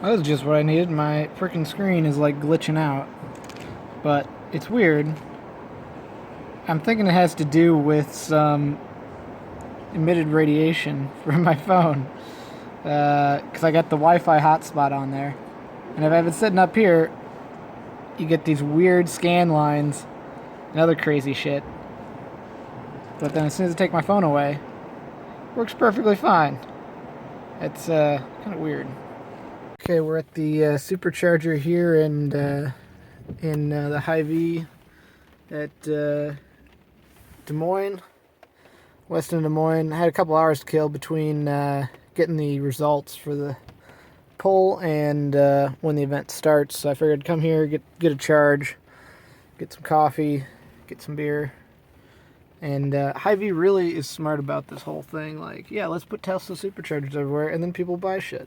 That was just what I needed. My freaking screen is like glitching out. But it's weird. I'm thinking it has to do with some emitted radiation from my phone. Because I got the Wi-Fi hotspot on there. And if I've been sitting up here, you get these weird scan lines and other crazy shit. But then as soon as I take my phone away, it works perfectly fine. It's kind of weird. Okay, we're at the supercharger here in the Hy-Vee at Des Moines, Weston Des Moines. I had a couple hours to kill between getting the results for the poll and when the event starts. So I figured I'd come here, get a charge, get some coffee, get some beer. And Hy-Vee really is smart about this whole thing. Like, yeah, let's put Tesla superchargers everywhere, and then people buy shit.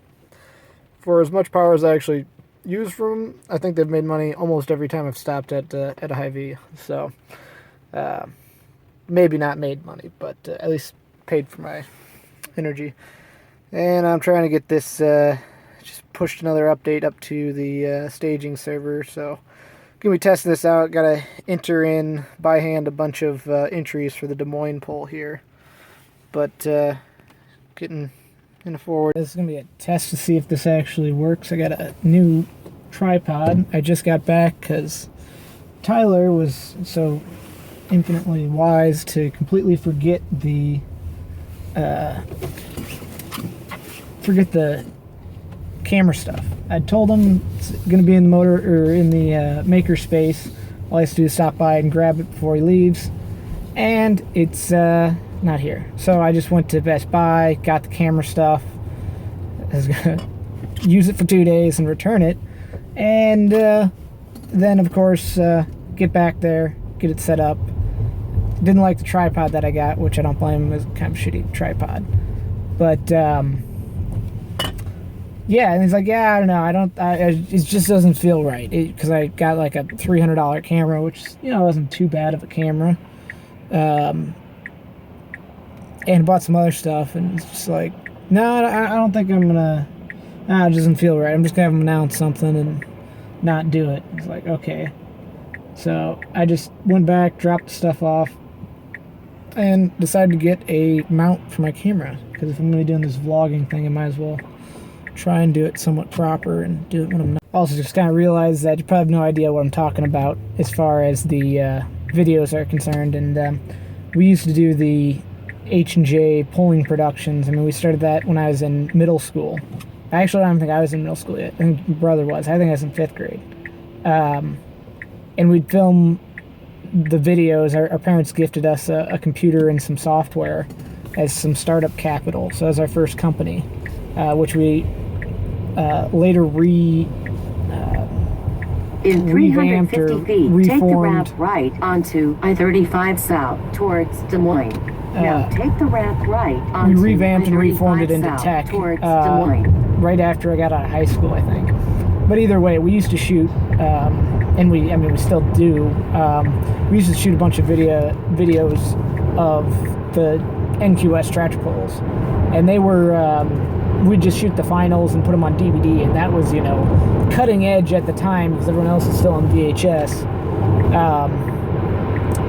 For as much power as I actually use from them, I think they've made money almost every time I've stopped at a Hy-Vee. So, maybe not made money, but at least paid for my energy. And I'm trying to get this, just pushed another update up to the staging server, so gonna be testing this out. Gotta enter in by hand a bunch of entries for the Des Moines poll here, but getting in forward. This is gonna be a test to see if this actually works. I got a new tripod. I just got back because Tyler was so infinitely wise to completely forget the camera stuff. I told him it's going to be in the motor or in the maker space. All I have to do is stop by and grab it before he leaves, and it's not here. So I just went to Best Buy, got the camera stuff. I was gonna use it for 2 days and return it, and then of course get back there, get it set up. Didn't like the tripod that I got, which I don't blame him. It's kind of a shitty tripod, but yeah, and he's like, yeah, I don't know, it just doesn't feel right, because I got like a $300 camera, which, you know, wasn't too bad of a camera, and bought some other stuff, and it's just like, no, I don't think I'm gonna, it doesn't feel right, I'm just gonna have him announce something and not do it. It's like, okay. So I just went back, dropped the stuff off, and decided to get a mount for my camera, because if I'm gonna be doing this vlogging thing, I might as well try and do it somewhat proper and do it when I'm not. Also, just kind of realized that you probably have no idea what I'm talking about as far as the videos are concerned, and we used to do the H&J polling productions. I mean, we started that when I was in middle school. Actually, I don't think I was in middle school yet. I think my brother was. I think I was in 5th grade. And we'd film the videos. Our parents gifted us a computer and some software as some startup capital. So that was our first company, which we later in 350 feet, reformed. take the ramp right onto I-35 south towards Des Moines. Now take the ramp right onto we revamped and reformed it into tech towards Des Moines. Right after I got out of high school, I think. But either way, we used to shoot, and we still do. We used to shoot a bunch of videos of the NQS tractor pulls, and they were. We'd just shoot the finals and put them on DVD, and that was, you know, cutting edge at the time because everyone else is still on VHS.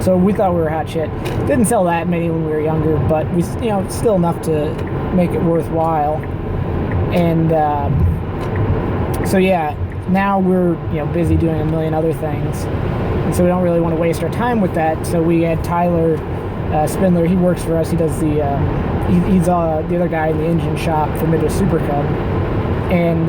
So we thought we were hot shit. Didn't sell that many when we were younger, but we, you know, still enough to make it worthwhile. And so yeah, now we're, you know, busy doing a million other things, and so we don't really want to waste our time with that. So we had Tyler Spindler. He works for us. He does the he's the other guy in the engine shop for Midwest Super Cub, and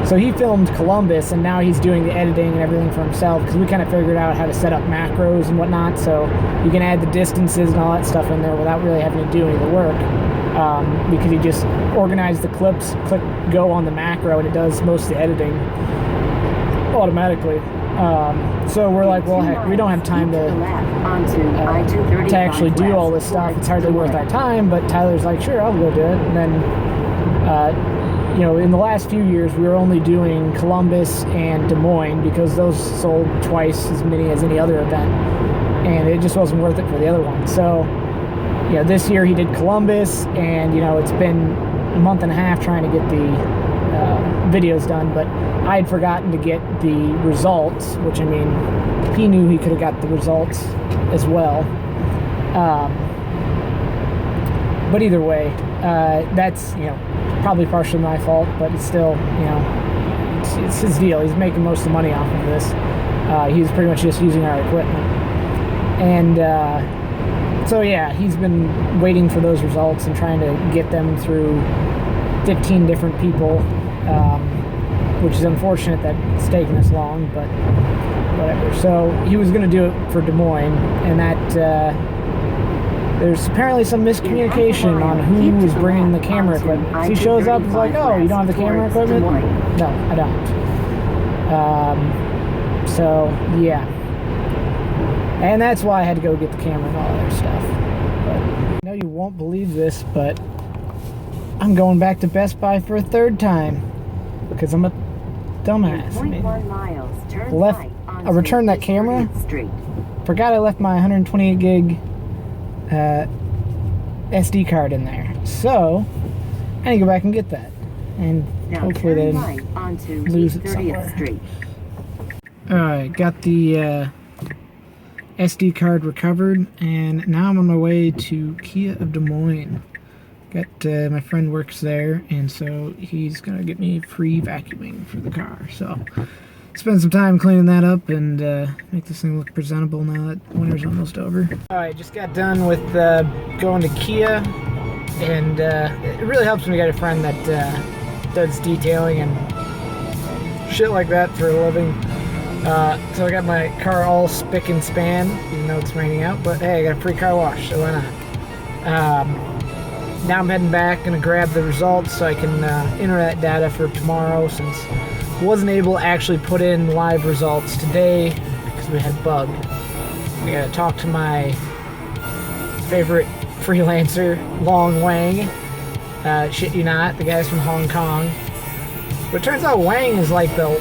so he filmed Columbus, and now he's doing the editing and everything for himself, because we kind of figured out how to set up macros and whatnot, so you can add the distances and all that stuff in there without really having to do any of the work, because you just organize the clips, click go on the macro, and it does most of the editing automatically. So we're like, well, heck, we don't have time to actually do all this stuff. It's hardly worth our time, but Tyler's like, sure, I'll go do it. And then, you know, in the last few years, we were only doing Columbus and Des Moines because those sold twice as many as any other event, and it just wasn't worth it for the other one. So, you know, this year he did Columbus, and, you know, it's been a month and a half trying to get the videos done, but I had forgotten to get the results, which, I mean, he knew he could have got the results as well. But either way, that's, you know, probably partially my fault, but it's still, you know, it's his deal. He's making most of the money off of this. He's pretty much just using our equipment. And so yeah, he's been waiting for those results and trying to get them through 15 different people, which is unfortunate that it's taken this long, but whatever. So he was going to do it for Des Moines, and that there's apparently some miscommunication on who was bringing the camera equipment. So he shows up, he's like, oh, you don't have the camera equipment? No, I don't. So yeah, and that's why I had to go get the camera and all that stuff. But I know you won't believe this, but I'm going back to Best Buy for a third time because I'm a dumbass. I returned that camera. Forgot I left my 128 gig SD card in there, so I need to go back and get that, and hopefully they didn't lose it somewhere. Alright, got the SD card recovered, and now I'm on my way to Kia of Des Moines. Got my friend works there, and so he's gonna get me free vacuuming for the car. So spend some time cleaning that up and make this thing look presentable now that winter's almost over. Alright, just got done with going to Kia, and it really helps when you got a friend that does detailing and shit like that for a living. So I got my car all spick and span, even though it's raining out, but hey, I got a free car wash, so why not? Now I'm heading back, gonna grab the results so I can enter that data for tomorrow, since I wasn't able to actually put in live results today because we had a bug. I gotta talk to my favorite freelancer, Long Wang. Shit you not, the guy's from Hong Kong. But it turns out Wang is like the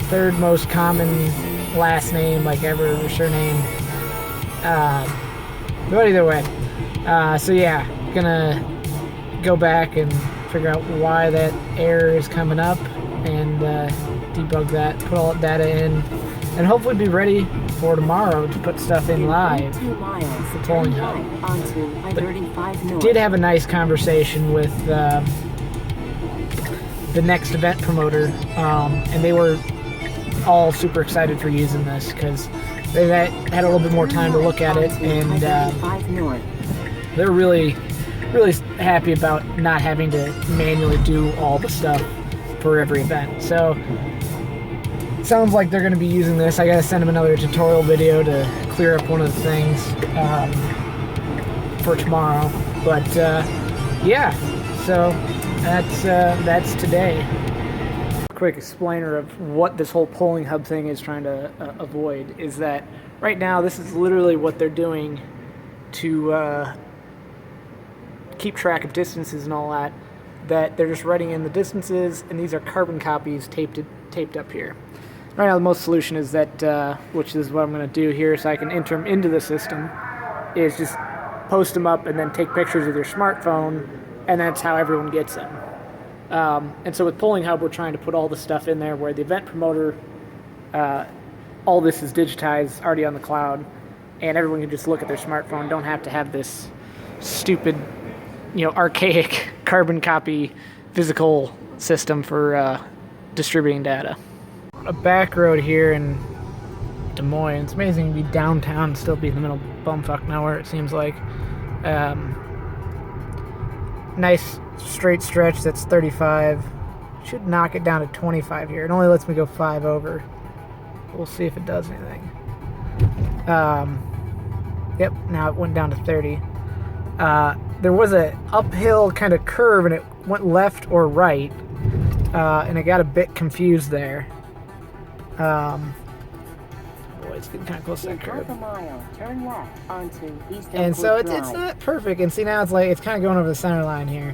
third most common last name, like ever, or surname. But either way, so yeah, gonna go back and figure out why that error is coming up and debug that, put all that data in, and hopefully be ready for tomorrow to put stuff in live for Polling Hub. But did have a nice conversation with the next event promoter, and they were all super excited for using this because they had a little bit more time to look at it, and they're really happy about not having to manually do all the stuff for every event. So sounds like they're going to be using this. I got to send them another tutorial video to clear up one of the things for tomorrow. But yeah, so that's today. Quick explainer of what this whole Polling Hub thing is trying to avoid is that right now this is literally what they're doing to keep track of distances and all that. That they're just writing in the distances, and these are carbon copies taped up here. Right now the most solution is that, which is what I'm going to do here so I can enter them into the system, is just post them up and then take pictures with your smartphone, and that's how everyone gets them. And so with Polling Hub, we're trying to put all the stuff in there where the event promoter, all this is digitized, already on the cloud, and everyone can just look at their smartphone, don't have to have this stupid, archaic carbon copy physical system for distributing data. A back road here in Des Moines. It's amazing to be downtown and still be in the middle of bumfuck nowhere, it seems like. Nice straight stretch that's 35. Should knock it down to 25 here. It only lets me go 5 over. We'll see if it does anything. Yep, now it went down to 30. There was a uphill kind of curve and it went left or right, and I got a bit confused there. Boy, it's getting kind of close to that curve. Turn left onto and so it's not perfect, and see now it's kind of going over the center line here,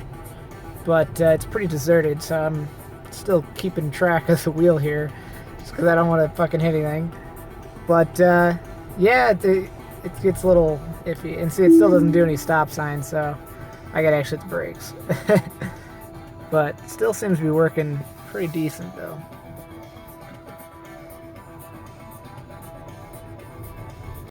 but it's pretty deserted, so I'm still keeping track of the wheel here, just because I don't want to fucking hit anything. But yeah, it gets a little iffy, and see it still doesn't do any stop signs, so I gotta actually hit the brakes. But still seems to be working pretty decent though.